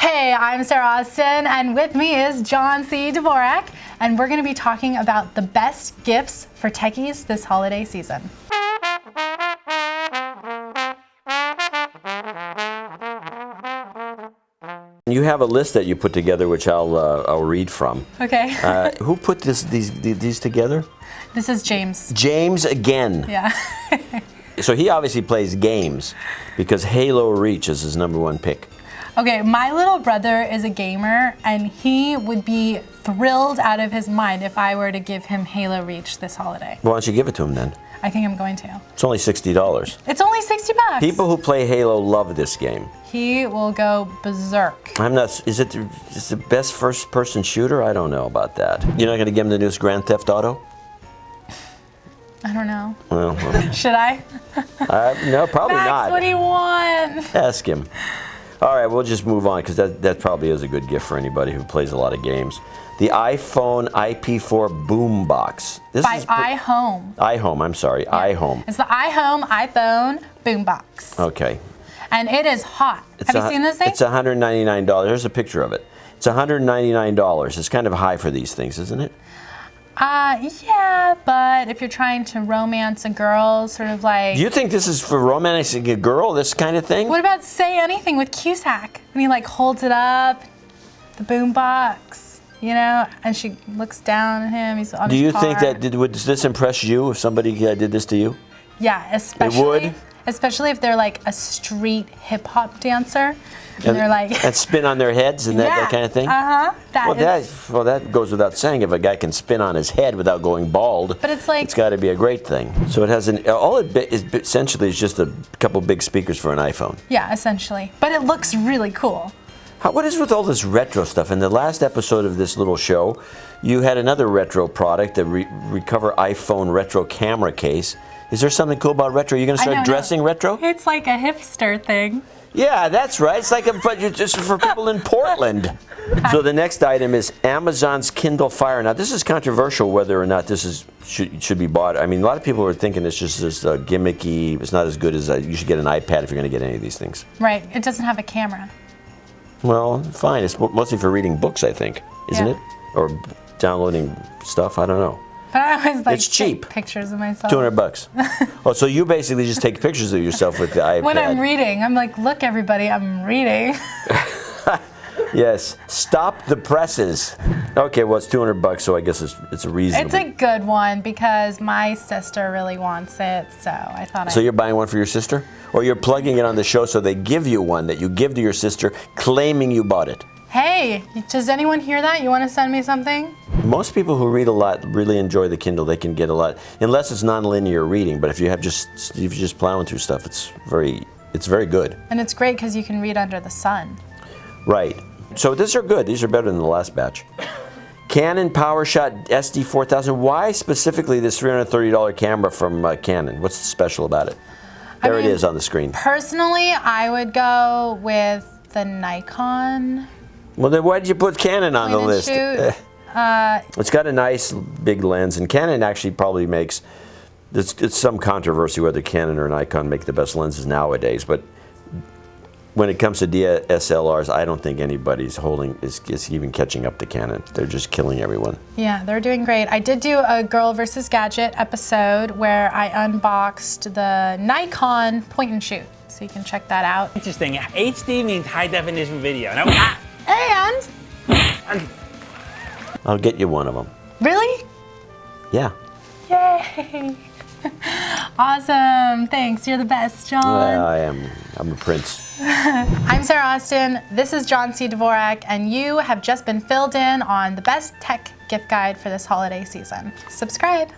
Hey, I'm Sarah Austin, and with me is John C. Dvorak, and we're going to be talking about the best gifts for techies this holiday season. You have a list that you put together, which I'll read from. Okay. Who put these together? This is James. James again. Yeah. So he obviously plays games because Halo Reach is his #1 pick. Okay, my little brother is a gamer, and he would be thrilled out of his mind if I were to give him Halo Reach this holiday. Why don't you give it to him then? I think I'm going to. It's only $60. It's only $60. People who play Halo love this game. He will go berserk. I'm not. Is it the best first-person shooter? I don't know about that. You're not going to give him the newest Grand Theft Auto? I don't know. Well, Should I? no, probably Max, not. what do you want? Ask him. All right, we'll just move on because that probably is a good gift for anybody who plays a lot of games. The iPhone IP4 Boombox. This By is iHome. iHome, I'm sorry, iHome. It's the iHome iPhone Boombox. Okay. And it is hot. Have you seen this thing? It's $199. There's a picture of it. It's $199. It's kind of high for these things, isn't it? Yeah, but if you're trying to romance a girl, sort of like... Do you think this is for romancing a girl, this kind of thing? What about Say Anything with Cusack? And he like holds it up, the boombox, you know, and she looks down at him. He's on Do his you car. think that, would this impress you if somebody did this to you? Yeah, especially... It would? Especially if they're like a street hip-hop dancer. And they're like... And spin on their heads and that kind of thing? Uh-huh. Well, that goes without saying. If a guy can spin on his head without going bald, but it's like... it's got to be a great thing. So it has all it is essentially is just a couple big speakers for an iPhone. Yeah, essentially. But it looks really cool. What is with all this retro stuff? In the last episode of this little show, you had another retro product, the Recover iPhone retro camera case. Is there something cool about retro? You're going to start dressing retro? It's like a hipster thing. Yeah, that's right. It's like just for people in Portland. So the next item is Amazon's Kindle Fire. Now, this is controversial whether or not this should be bought. I mean, a lot of people are thinking it's just this gimmicky. It's not as good as you should get an iPad if you're going to get any of these things. Right. It doesn't have a camera. Well, fine. It's mostly for reading books, I think, isn't it? Or downloading stuff. I don't know. But I always like it's cheap. Take pictures of myself. $200. Oh, so you basically just take pictures of yourself with the iPad. When I'm reading, I'm like, look, everybody, I'm reading. Yes. Stop the presses. Okay, well, it's $200, so I guess it's a reasonable. It's a good one because my sister really wants it, so I thought So you're buying one for your sister? Or you're plugging it on the show so they give you one that you give to your sister claiming you bought it? Hey, does anyone hear that? You want to send me something? Most people who read a lot really enjoy the Kindle. They can get a lot, unless it's non-linear reading. But if you're just plowing through stuff, it's very good. And it's great because you can read under the sun. Right. So these are good. These are better than the last batch. Canon PowerShot SD4000. Why specifically this $330 camera from Canon? What's special about it? There it is on the screen. Personally, I would go with the Nikon. Well, then why did you put Canon on the list? It's got a nice big lens, and Canon actually probably makes. It's some controversy whether Canon or Nikon make the best lenses nowadays, but when it comes to DSLRs, I don't think anybody's is even catching up to Canon. They're just killing everyone. Yeah, they're doing great. I did do a Girl vs. Gadget episode where I unboxed the Nikon point and shoot, so you can check that out. Interesting. HD means high definition video. And I'll get you one of them. really? Yeah. Yay! Awesome. Thanks. You're the best, John. Well, I am. I'm a prince. I'm Sarah Austin. This is John C. Dvorak, and you have just been filled in on the best tech gift guide for this holiday season. Subscribe.